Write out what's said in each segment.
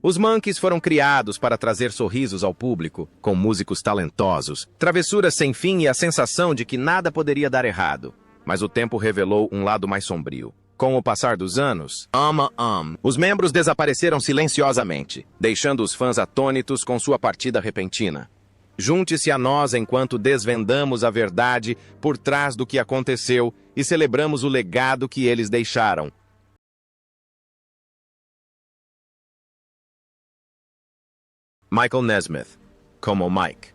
Os Monkees foram criados para trazer sorrisos ao público, com músicos talentosos, travessuras sem fim e a sensação de que nada poderia dar errado. Mas o tempo revelou um lado mais sombrio. Com o passar dos anos, os membros desapareceram silenciosamente, deixando os fãs atônitos com sua partida repentina. Junte-se a nós enquanto desvendamos a verdade por trás do que aconteceu e celebramos o legado que eles deixaram. Michael Nesmith, como Mike.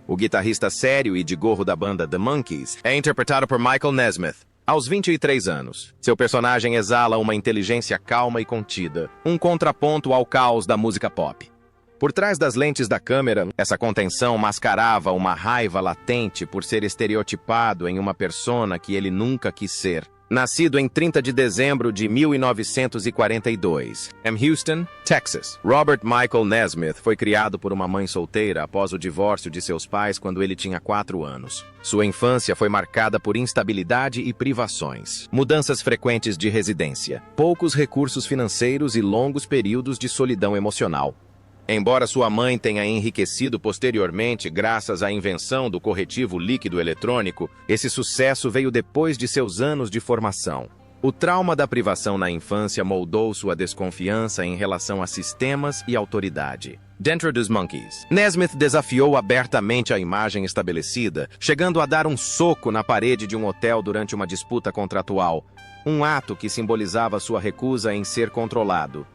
O guitarrista sério e de gorro da banda The Monkees, é interpretado por Michael Nesmith. Aos 23 anos, seu personagem exala uma inteligência calma e contida, um contraponto ao caos da música pop. Por trás das lentes da câmera, essa contenção mascarava uma raiva latente por ser estereotipado em uma persona que ele nunca quis ser. Nascido em 30 de dezembro de 1942, em Houston, Texas, Robert Michael Nesmith foi criado por uma mãe solteira após o divórcio de seus pais quando ele tinha 4 anos. Sua infância foi marcada por instabilidade e privações, mudanças frequentes de residência, poucos recursos financeiros e longos períodos de solidão emocional. Embora sua mãe tenha enriquecido posteriormente graças à invenção do corretivo líquido eletrônico, esse sucesso veio depois de seus anos de formação. O trauma da privação na infância moldou sua desconfiança em relação a sistemas e autoridade. Dentro dos Monkees, Nesmith desafiou abertamente a imagem estabelecida, chegando a dar um soco na parede de um hotel durante uma disputa contratual, um ato que simbolizava sua recusa em ser controlado.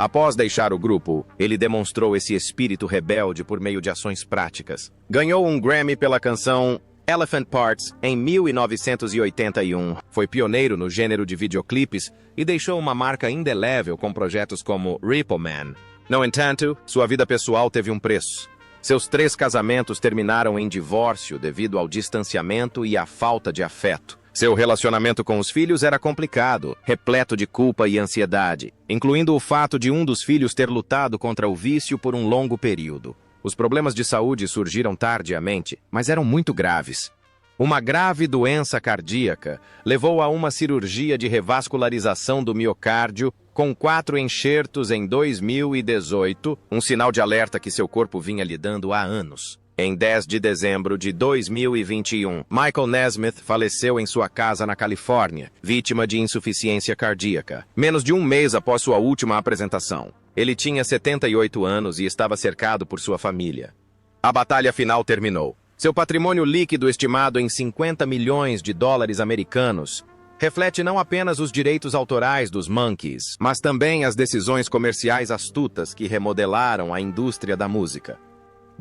Após deixar o grupo, ele demonstrou esse espírito rebelde por meio de ações práticas. Ganhou um Grammy pela canção Elephant Parts em 1981. Foi pioneiro no gênero de videoclipes e deixou uma marca indelével com projetos como Repo Man. No entanto, sua vida pessoal teve um preço. Seus 3 casamentos terminaram em divórcio devido ao distanciamento e à falta de afeto. Seu relacionamento com os filhos era complicado, repleto de culpa e ansiedade, incluindo o fato de um dos filhos ter lutado contra o vício por um longo período. Os problemas de saúde surgiram tardiamente, mas eram muito graves. Uma grave doença cardíaca levou a uma cirurgia de revascularização do miocárdio com 4 enxertos em 2018, um sinal de alerta que seu corpo vinha lhe dando há anos. Em 10 de dezembro de 2021, Michael Nesmith faleceu em sua casa na Califórnia, vítima de insuficiência cardíaca, menos de um mês após sua última apresentação. Ele tinha 78 anos e estava cercado por sua família. A batalha final terminou. Seu patrimônio líquido, estimado em 50 milhões de dólares americanos, reflete não apenas os direitos autorais dos Monkees, mas também as decisões comerciais astutas que remodelaram a indústria da música.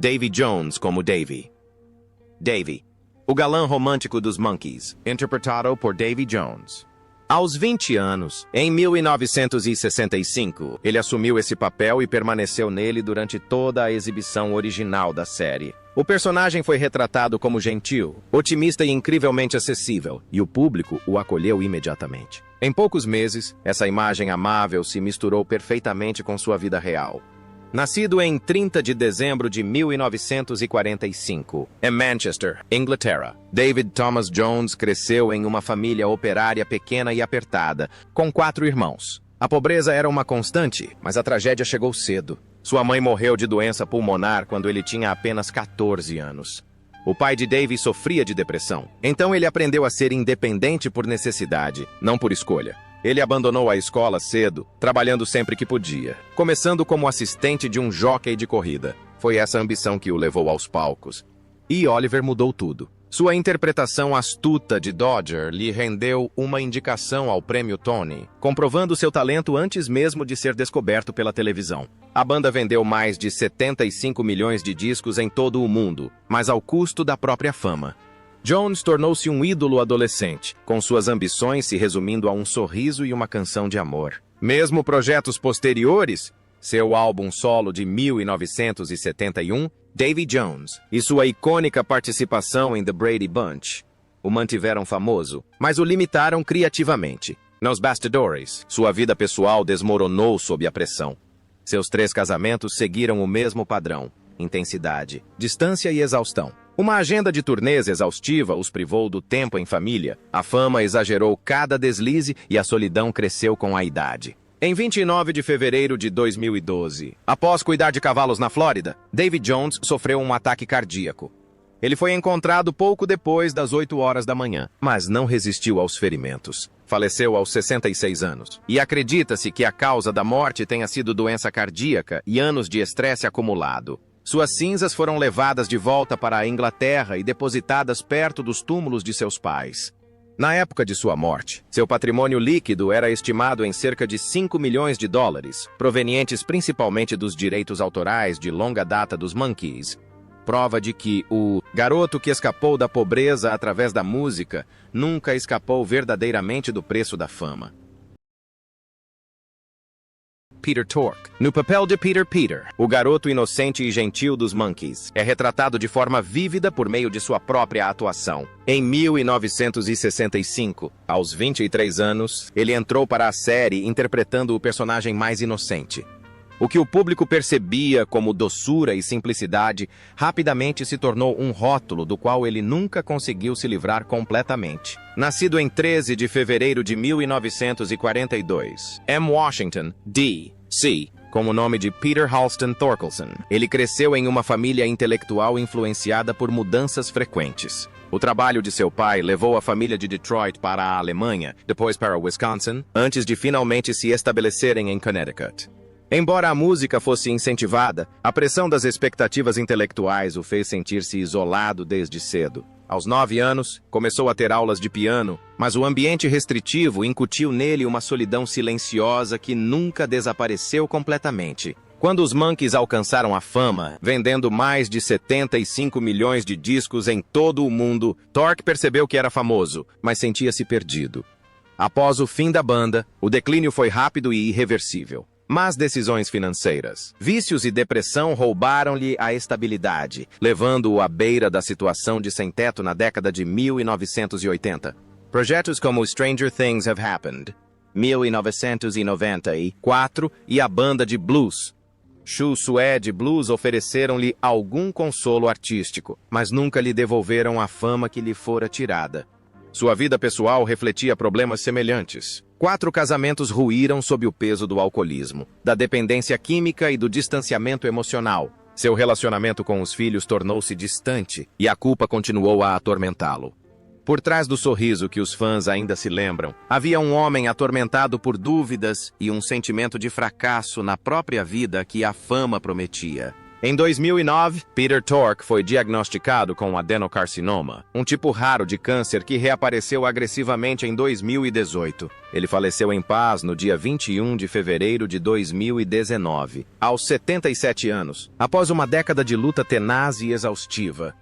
Davy Jones como Davy. Davy, o galã romântico dos Monkees, interpretado por Davy Jones. Aos 20 anos, em 1965, ele assumiu esse papel e permaneceu nele durante toda a exibição original da série. O personagem foi retratado como gentil, otimista e incrivelmente acessível, e o público o acolheu imediatamente. Em poucos meses, essa imagem amável se misturou perfeitamente com sua vida real. Nascido em 30 de dezembro de 1945, em Manchester, Inglaterra, David Thomas Jones cresceu em uma família operária pequena e apertada, com 4 irmãos. A pobreza era uma constante, mas a tragédia chegou cedo. Sua mãe morreu de doença pulmonar quando ele tinha apenas 14 anos. O pai de Davy sofria de depressão, então ele aprendeu a ser independente por necessidade, não por escolha. Ele abandonou a escola cedo, trabalhando sempre que podia, começando como assistente de um jockey de corrida. Foi essa ambição que o levou aos palcos. E Oliver mudou tudo. Sua interpretação astuta de Dodger lhe rendeu uma indicação ao Prêmio Tony, comprovando seu talento antes mesmo de ser descoberto pela televisão. A banda vendeu mais de 75 milhões de discos em todo o mundo, mas ao custo da própria fama. Jones tornou-se um ídolo adolescente, com suas ambições se resumindo a um sorriso e uma canção de amor. Mesmo projetos posteriores, seu álbum solo de 1971, Davy Jones, e sua icônica participação em The Brady Bunch, o mantiveram famoso, mas o limitaram criativamente. Nos bastidores, sua vida pessoal desmoronou sob a pressão. Seus 3 casamentos seguiram o mesmo padrão: intensidade, distância e exaustão. Uma agenda de turnês exaustiva os privou do tempo em família, a fama exagerou cada deslize e a solidão cresceu com a idade. Em 29 de fevereiro de 2012, após cuidar de cavalos na Flórida, David Jones sofreu um ataque cardíaco. Ele foi encontrado pouco depois das 8 horas da manhã, mas não resistiu aos ferimentos. Faleceu aos 66 anos. E acredita-se que a causa da morte tenha sido doença cardíaca e anos de estresse acumulado. Suas cinzas foram levadas de volta para a Inglaterra e depositadas perto dos túmulos de seus pais. Na época de sua morte, seu patrimônio líquido era estimado em cerca de 5 milhões de dólares, provenientes principalmente dos direitos autorais de longa data dos Monkees. Prova de que o garoto que escapou da pobreza através da música nunca escapou verdadeiramente do preço da fama. Peter Tork. No papel de Peter, o garoto inocente e gentil dos Monkees é retratado de forma vívida por meio de sua própria atuação. Em 1965, aos 23 anos, ele entrou para a série interpretando o personagem mais inocente. O que o público percebia como doçura e simplicidade rapidamente se tornou um rótulo do qual ele nunca conseguiu se livrar completamente. Nascido em 13 de fevereiro de 1942, M. Washington, D.C., com o nome de Peter Halston Thorkelson, ele cresceu em uma família intelectual influenciada por mudanças frequentes. O trabalho de seu pai levou a família de Detroit para a Alemanha, depois para Wisconsin, antes de finalmente se estabelecerem em Connecticut. Embora a música fosse incentivada, a pressão das expectativas intelectuais o fez sentir-se isolado desde cedo. Aos 9 anos, começou a ter aulas de piano, mas o ambiente restritivo incutiu nele uma solidão silenciosa que nunca desapareceu completamente. Quando os Monkees alcançaram a fama, vendendo mais de 75 milhões de discos em todo o mundo, Tork percebeu que era famoso, mas sentia-se perdido. Após o fim da banda, o declínio foi rápido e irreversível. Más decisões financeiras, vícios e depressão roubaram-lhe a estabilidade, levando-o à beira da situação de sem-teto na década de 1980. Projetos como Stranger Things Have Happened, 1994, e a banda de blues, Choo Suede Blues, ofereceram-lhe algum consolo artístico, mas nunca lhe devolveram a fama que lhe fora tirada. Sua vida pessoal refletia problemas semelhantes. 4 casamentos ruíram sob o peso do alcoolismo, da dependência química e do distanciamento emocional. Seu relacionamento com os filhos tornou-se distante e a culpa continuou a atormentá-lo. Por trás do sorriso que os fãs ainda se lembram, havia um homem atormentado por dúvidas e um sentimento de fracasso na própria vida que a fama prometia. Em 2009, Peter Tork foi diagnosticado com adenocarcinoma, um tipo raro de câncer que reapareceu agressivamente em 2018. Ele faleceu em paz no dia 21 de fevereiro de 2019, aos 77 anos, após uma década de luta tenaz e exaustiva.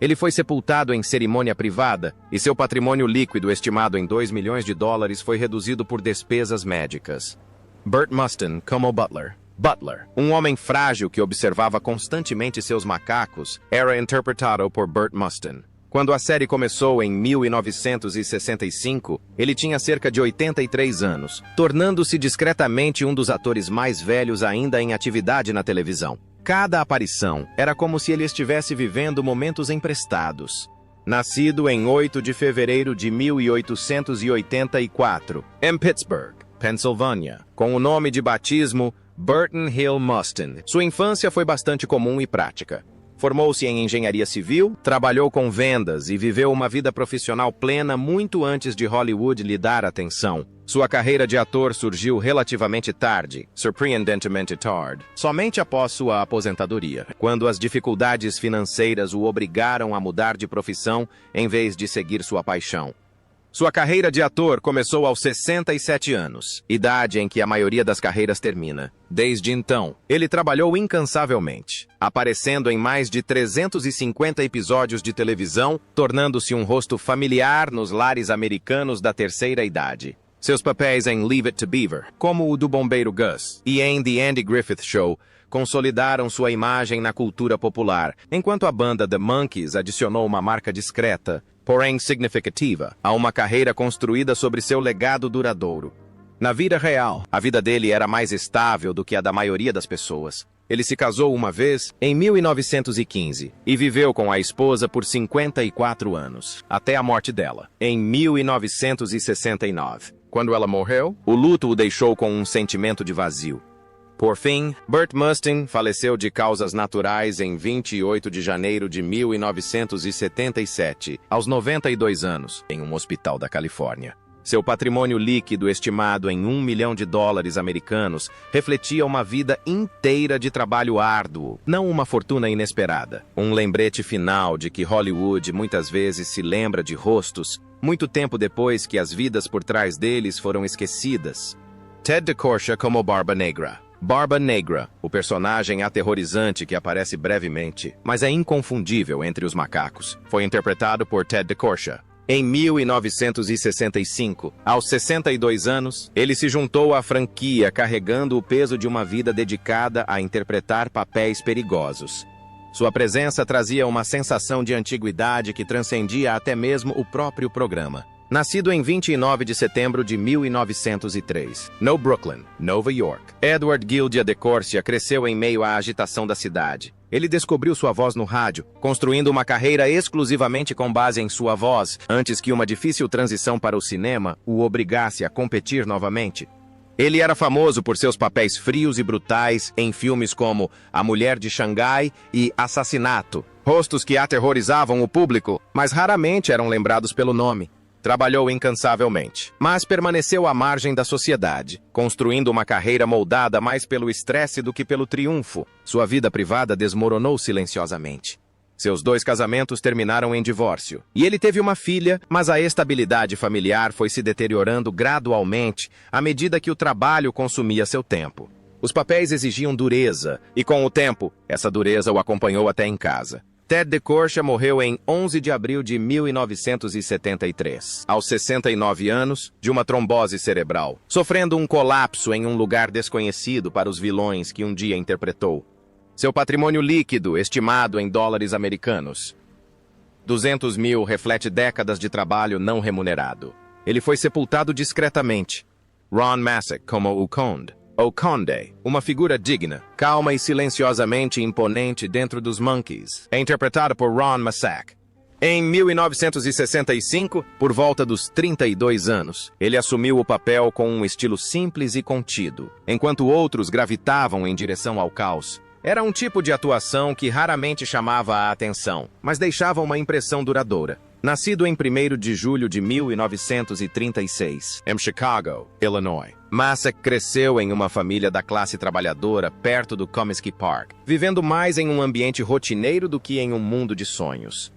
Ele foi sepultado em cerimônia privada e seu patrimônio líquido, estimado em 2 milhões de dólares, foi reduzido por despesas médicas. Burt Mustin como Butler. Butler, um homem frágil que observava constantemente seus macacos, era interpretado por Burt Mustin. Quando a série começou em 1965, ele tinha cerca de 83 anos, tornando-se discretamente um dos atores mais velhos ainda em atividade na televisão. Cada aparição era como se ele estivesse vivendo momentos emprestados. Nascido em 8 de fevereiro de 1884, em Pittsburgh, Pensilvânia, com o nome de batismo Burton Hill Mustin. Sua infância foi bastante comum e prática. Formou-se em engenharia civil, trabalhou com vendas e viveu uma vida profissional plena muito antes de Hollywood lhe dar atenção. Sua carreira de ator surgiu relativamente tarde, surpreendentemente tarde, somente após sua aposentadoria, quando as dificuldades financeiras o obrigaram a mudar de profissão em vez de seguir sua paixão. Sua carreira de ator começou aos 67 anos, idade em que a maioria das carreiras termina. Desde então, ele trabalhou incansavelmente, aparecendo em mais de 350 episódios de televisão, tornando-se um rosto familiar nos lares americanos da terceira idade. Seus papéis em Leave It to Beaver, como o do bombeiro Gus, e em The Andy Griffith Show, consolidaram sua imagem na cultura popular, enquanto a banda The Monkees adicionou uma marca discreta, porém significativa, a uma carreira construída sobre seu legado duradouro. Na vida real, a vida dele era mais estável do que a da maioria das pessoas. Ele se casou uma vez, em 1915, e viveu com a esposa por 54 anos, até a morte dela, em 1969. Quando ela morreu, o luto o deixou com um sentimento de vazio. Por fim, Burt Mustin faleceu de causas naturais em 28 de janeiro de 1977, aos 92 anos, em um hospital da Califórnia. Seu patrimônio líquido, estimado em $1 milhão americanos, refletia uma vida inteira de trabalho árduo, não uma fortuna inesperada. Um lembrete final de que Hollywood muitas vezes se lembra de rostos, muito tempo depois que as vidas por trás deles foram esquecidas. Ted DeCorsia como Barba Negra. Barba Negra, o personagem aterrorizante que aparece brevemente, mas é inconfundível entre os macacos, foi interpretado por Ted DeCorsia. Em 1965, aos 62 anos, ele se juntou à franquia carregando o peso de uma vida dedicada a interpretar papéis perigosos. Sua presença trazia uma sensação de antiguidade que transcendia até mesmo o próprio programa. Nascido em 29 de setembro de 1903, no Brooklyn, Nova York, Edward Gildia DeCorsia cresceu em meio à agitação da cidade. Ele descobriu sua voz no rádio, construindo uma carreira exclusivamente com base em sua voz, antes que uma difícil transição para o cinema o obrigasse a competir novamente. Ele era famoso por seus papéis frios e brutais em filmes como A Mulher de Xangai e Assassinato, rostos que aterrorizavam o público, mas raramente eram lembrados pelo nome. Trabalhou incansavelmente, mas permaneceu à margem da sociedade, construindo uma carreira moldada mais pelo estresse do que pelo triunfo. Sua vida privada desmoronou silenciosamente. Seus 2 casamentos terminaram em divórcio, e ele teve uma filha, mas a estabilidade familiar foi se deteriorando gradualmente à medida que o trabalho consumia seu tempo. Os papéis exigiam dureza, e com o tempo, essa dureza o acompanhou até em casa. Ted DeCorsia morreu em 11 de abril de 1973, aos 69 anos, de uma trombose cerebral, sofrendo um colapso em um lugar desconhecido para os vilões que um dia interpretou. Seu patrimônio líquido, estimado em dólares americanos, 200 mil, reflete décadas de trabalho não remunerado. Ele foi sepultado discretamente. Ron Massac como o Conde. O Conde, uma figura digna, calma e silenciosamente imponente dentro dos Monkees, é interpretado por Ron Massac. Em 1965, por volta dos 32 anos, ele assumiu o papel com um estilo simples e contido, enquanto outros gravitavam em direção ao caos. Era um tipo de atuação que raramente chamava a atenção, mas deixava uma impressão duradoura. Nascido em 1º de julho de 1936, em Chicago, Illinois, Massac cresceu em uma família da classe trabalhadora perto do Comiskey Park, vivendo mais em um ambiente rotineiro do que em um mundo de sonhos.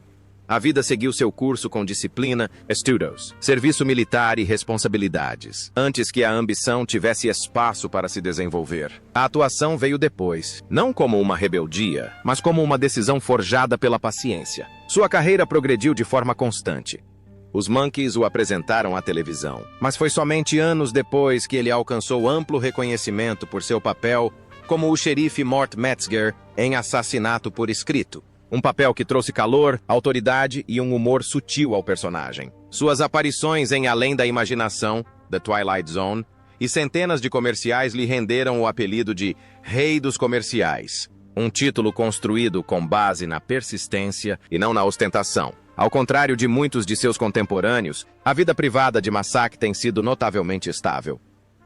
A vida seguiu seu curso com disciplina, estudos, serviço militar e responsabilidades, antes que a ambição tivesse espaço para se desenvolver. A atuação veio depois, não como uma rebeldia, mas como uma decisão forjada pela paciência. Sua carreira progrediu de forma constante. Os Monkees o apresentaram à televisão, mas foi somente anos depois que ele alcançou amplo reconhecimento por seu papel como o xerife Mort Metzger em Assassinato por Escrito. Um papel que trouxe calor, autoridade e um humor sutil ao personagem. Suas aparições em Além da Imaginação, The Twilight Zone, e centenas de comerciais lhe renderam o apelido de Rei dos Comerciais, um título construído com base na persistência e não na ostentação. Ao contrário de muitos de seus contemporâneos, a vida privada de Massac tem sido notavelmente estável.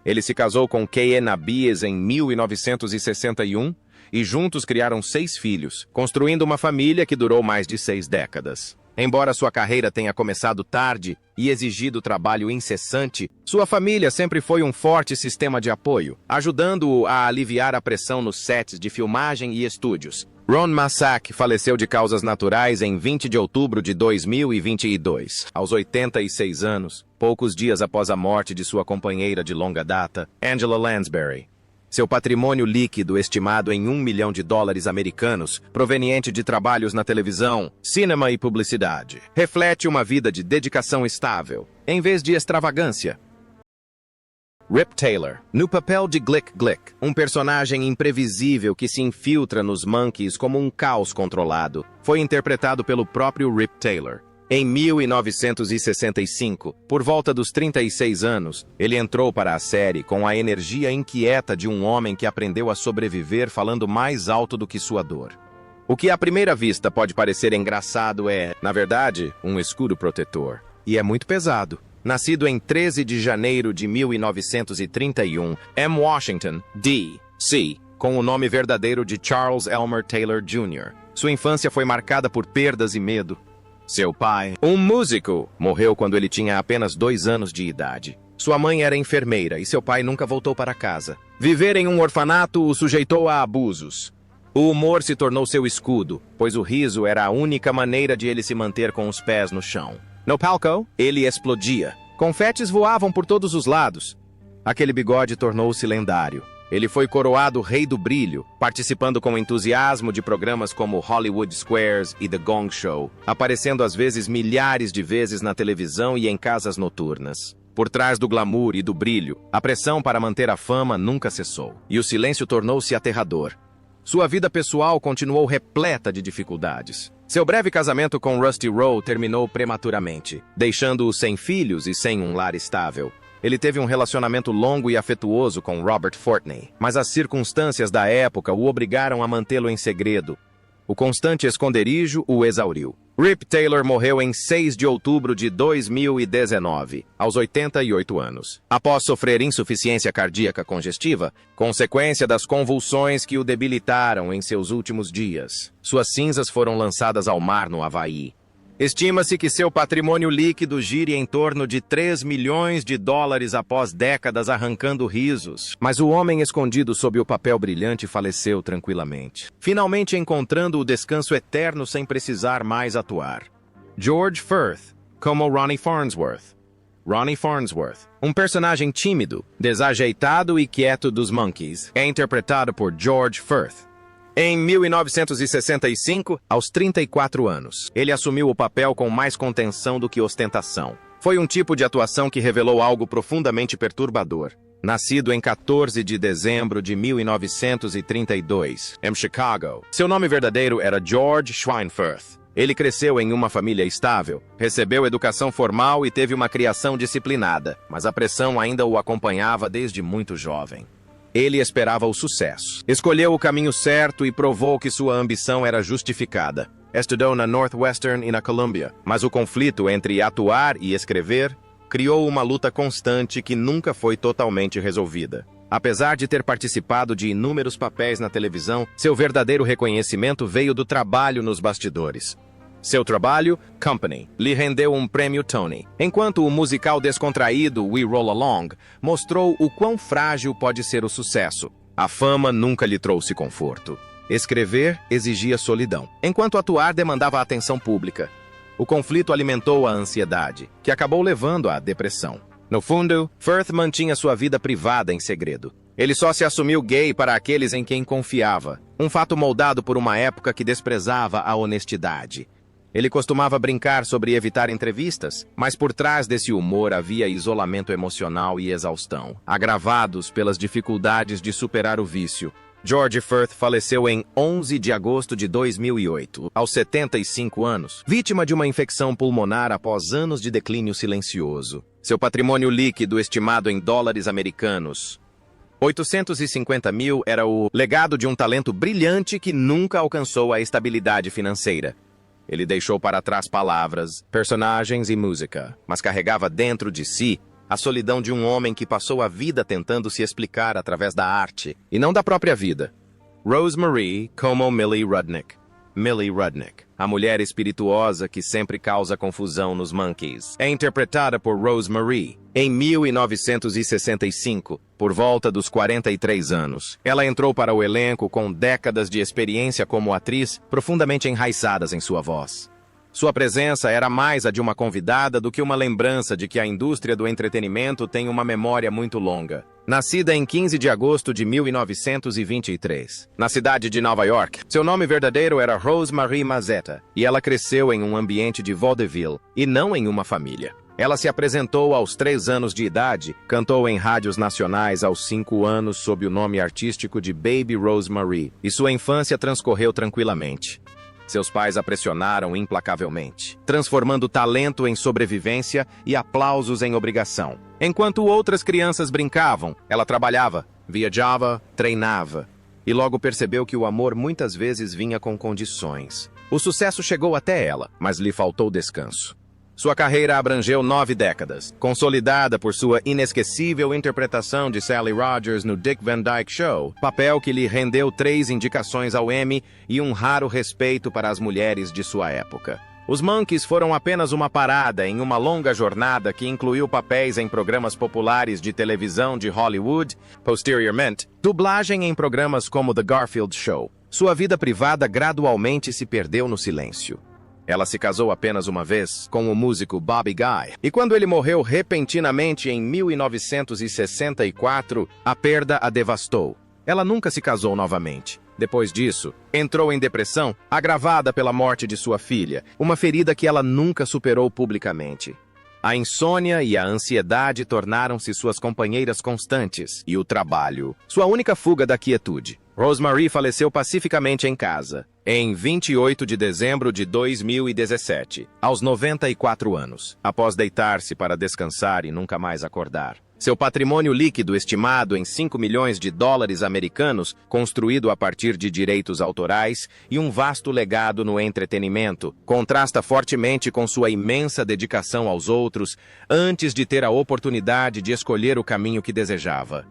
Ele se casou com Kay Nabies em 1961 e juntos criaram 6 filhos, construindo uma família que durou mais de 6 décadas. Embora sua carreira tenha começado tarde e exigido trabalho incessante, sua família sempre foi um forte sistema de apoio, ajudando-o a aliviar a pressão nos sets de filmagem e estúdios. Ron Massac faleceu de causas naturais em 20 de outubro de 2022, aos 86 anos, poucos dias após a morte de sua companheira de longa data, Angela Lansbury. Seu patrimônio líquido, estimado em $1 milhão americanos, proveniente de trabalhos na televisão, cinema e publicidade, reflete uma vida de dedicação estável, em vez de extravagância. Rip Taylor, no papel de Glick Glick, um personagem imprevisível que se infiltra nos Monkees como um caos controlado, foi interpretado pelo próprio Rip Taylor. Em 1965, por volta dos 36 anos, ele entrou para a série com a energia inquieta de um homem que aprendeu a sobreviver falando mais alto do que sua dor. O que à primeira vista pode parecer engraçado é, na verdade, um escudo protetor. E é muito pesado. Nascido em 13 de janeiro de 1931, M. Washington, D.C., com o nome verdadeiro de Charles Elmer Taylor Jr., sua infância foi marcada por perdas e medo. Seu pai, um músico, morreu quando ele tinha apenas 2 anos de idade. Sua mãe era enfermeira e seu pai nunca voltou para casa. Viver em um orfanato o sujeitou a abusos. O humor se tornou seu escudo, pois o riso era a única maneira de ele se manter com os pés no chão. No palco, ele explodia. Confetes voavam por todos os lados. Aquele bigode tornou-se lendário. Ele foi coroado Rei do Brilho, participando com entusiasmo de programas como Hollywood Squares e The Gong Show, aparecendo às vezes milhares de vezes na televisão e em casas noturnas. Por trás do glamour e do brilho, a pressão para manter a fama nunca cessou, e o silêncio tornou-se aterrador. Sua vida pessoal continuou repleta de dificuldades. Seu breve casamento com Rusty Rowe terminou prematuramente, deixando-o sem filhos e sem um lar estável. Ele teve um relacionamento longo e afetuoso com Robert Fortney, mas as circunstâncias da época o obrigaram a mantê-lo em segredo. O constante esconderijo o exauriu. Rip Taylor morreu em 6 de outubro de 2019, aos 88 anos, após sofrer insuficiência cardíaca congestiva, consequência das convulsões que o debilitaram em seus últimos dias. Suas cinzas foram lançadas ao mar no Havaí. Estima-se que seu patrimônio líquido gire em torno de 3 milhões de dólares após décadas arrancando risos. Mas o homem escondido sob o papel brilhante faleceu tranquilamente, finalmente encontrando o descanso eterno sem precisar mais atuar. George Firth, como Ronnie Farnsworth. Ronnie Farnsworth, um personagem tímido, desajeitado e quieto dos Monkees, é interpretado por George Firth. Em 1965, aos 34 anos, ele assumiu o papel com mais contenção do que ostentação. Foi um tipo de atuação que revelou algo profundamente perturbador. Nascido em 14 de dezembro de 1932, em Chicago, seu nome verdadeiro era George Schweinfurth. Ele cresceu em uma família estável, recebeu educação formal e teve uma criação disciplinada, mas a pressão ainda o acompanhava desde muito jovem. Ele esperava o sucesso. Escolheu o caminho certo e provou que sua ambição era justificada. Estudou na Northwestern e na Columbia, mas o conflito entre atuar e escrever criou uma luta constante que nunca foi totalmente resolvida. Apesar de ter participado de inúmeros papéis na televisão, seu verdadeiro reconhecimento veio do trabalho nos bastidores. Seu trabalho, Company, lhe rendeu um prêmio Tony, enquanto o musical descontraído We Roll Along mostrou o quão frágil pode ser o sucesso. A fama nunca lhe trouxe conforto. Escrever exigia solidão, enquanto atuar demandava atenção pública. O conflito alimentou a ansiedade, que acabou levando à depressão. No fundo, Firth mantinha sua vida privada em segredo. Ele só se assumiu gay para aqueles em quem confiava, um fato moldado por uma época que desprezava a honestidade. Ele costumava brincar sobre evitar entrevistas, mas por trás desse humor havia isolamento emocional e exaustão, agravados pelas dificuldades de superar o vício. George Firth faleceu em 11 de agosto de 2008, aos 75 anos, vítima de uma infecção pulmonar após anos de declínio silencioso. Seu patrimônio líquido, estimado em dólares americanos, 850 mil, era o legado de um talento brilhante que nunca alcançou a estabilidade financeira. Ele deixou para trás palavras, personagens e música, mas carregava dentro de si a solidão de um homem que passou a vida tentando se explicar através da arte, e não da própria vida. Rosemary como Millie Rudnick. Millie Rudnick, a mulher espirituosa que sempre causa confusão nos Monkees, é interpretada por Rosemary. Em 1965, por volta dos 43 anos, ela entrou para o elenco com décadas de experiência como atriz profundamente enraizadas em sua voz. Sua presença era mais a de uma convidada do que uma lembrança de que a indústria do entretenimento tem uma memória muito longa. Nascida em 15 de agosto de 1923, na cidade de Nova York, seu nome verdadeiro era Rosemary Mazzetta, e ela cresceu em um ambiente de vaudeville, e não em uma família. Ela se apresentou aos 3 anos de idade, cantou em rádios nacionais aos 5 anos sob o nome artístico de Baby Rosemary, e sua infância transcorreu tranquilamente. Seus pais a pressionaram implacavelmente, transformando talento em sobrevivência e aplausos em obrigação. Enquanto outras crianças brincavam, ela trabalhava, viajava, treinava. E logo percebeu que o amor muitas vezes vinha com condições. O sucesso chegou até ela, mas lhe faltou descanso. Sua carreira abrangeu 9 décadas, consolidada por sua inesquecível interpretação de Sally Rogers no Dick Van Dyke Show, papel que lhe rendeu 3 indicações ao Emmy e um raro respeito para as mulheres de sua época. Os Monkees foram apenas uma parada em uma longa jornada que incluiu papéis em programas populares de televisão de Hollywood, posteriormente, dublagem em programas como The Garfield Show. Sua vida privada gradualmente se perdeu no silêncio. Ela se casou apenas uma vez com o músico Bobby Guy, e quando ele morreu repentinamente em 1964, a perda a devastou. Ela nunca se casou novamente. Depois disso, entrou em depressão, agravada pela morte de sua filha, uma ferida que ela nunca superou publicamente. A insônia e a ansiedade tornaram-se suas companheiras constantes, e o trabalho, sua única fuga da quietude. Rosemary faleceu pacificamente em casa, em 28 de dezembro de 2017, aos 94 anos, após deitar-se para descansar e nunca mais acordar. Seu patrimônio líquido, estimado em 5 milhões de dólares americanos, construído a partir de direitos autorais e um vasto legado no entretenimento, contrasta fortemente com sua imensa dedicação aos outros antes de ter a oportunidade de escolher o caminho que desejava.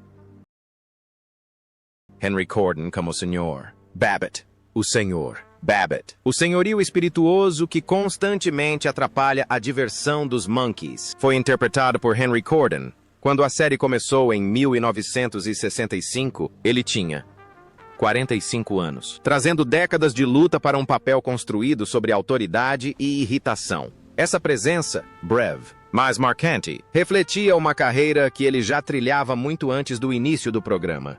Henry Corden como Sr. Babbitt, o Senhor. Babbitt, o senhorio espirituoso que constantemente atrapalha a diversão dos Monkees, foi interpretado por Henry Corden. Quando a série começou em 1965, ele tinha 45 anos, trazendo décadas de luta para um papel construído sobre autoridade e irritação. Essa presença, breve, mas marcante, refletia uma carreira que ele já trilhava muito antes do início do programa.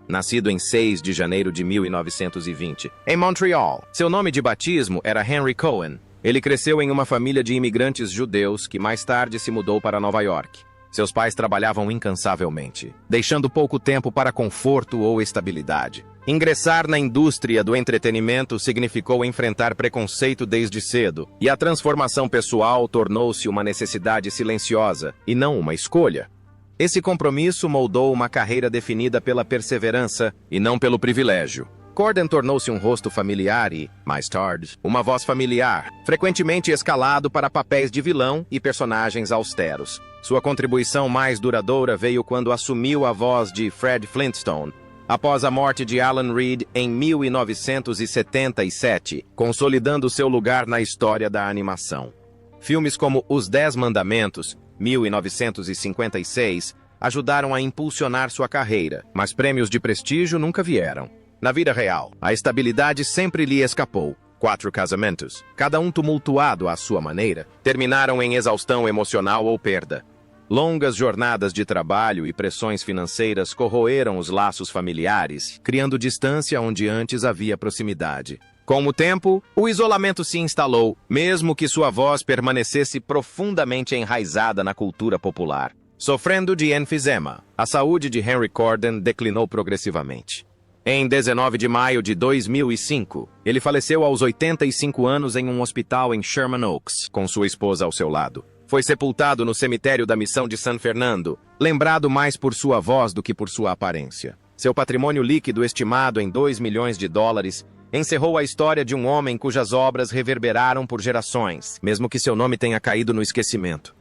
Nascido em 6 de janeiro de 1920, em Montreal, seu nome de batismo era Henry Cohen. Ele cresceu em uma família de imigrantes judeus que mais tarde se mudou para Nova York. Seus pais trabalhavam incansavelmente, deixando pouco tempo para conforto ou estabilidade. Ingressar na indústria do entretenimento significou enfrentar preconceito desde cedo, e a transformação pessoal tornou-se uma necessidade silenciosa, e não uma escolha. Esse compromisso moldou uma carreira definida pela perseverança e não pelo privilégio. Corden tornou-se um rosto familiar e, mais tarde, uma voz familiar, frequentemente escalado para papéis de vilão e personagens austeros. Sua contribuição mais duradoura veio quando assumiu a voz de Fred Flintstone, após a morte de Alan Reed em 1977, consolidando seu lugar na história da animação. Filmes como Os 10 Mandamentos, 1956, ajudaram a impulsionar sua carreira, mas prêmios de prestígio nunca vieram. Na vida real, a estabilidade sempre lhe escapou. 4 casamentos, cada um tumultuado à sua maneira, terminaram em exaustão emocional ou perda. Longas jornadas de trabalho e pressões financeiras corroeram os laços familiares, criando distância onde antes havia proximidade. Com o tempo, o isolamento se instalou, mesmo que sua voz permanecesse profundamente enraizada na cultura popular. Sofrendo de enfisema, a saúde de Henry Corden declinou progressivamente. Em 19 de maio de 2005, ele faleceu aos 85 anos em um hospital em Sherman Oaks, com sua esposa ao seu lado. Foi sepultado no cemitério da Missão de San Fernando, lembrado mais por sua voz do que por sua aparência. Seu patrimônio líquido, estimado em 2 milhões de dólares, encerrou a história de um homem cujas obras reverberaram por gerações, mesmo que seu nome tenha caído no esquecimento.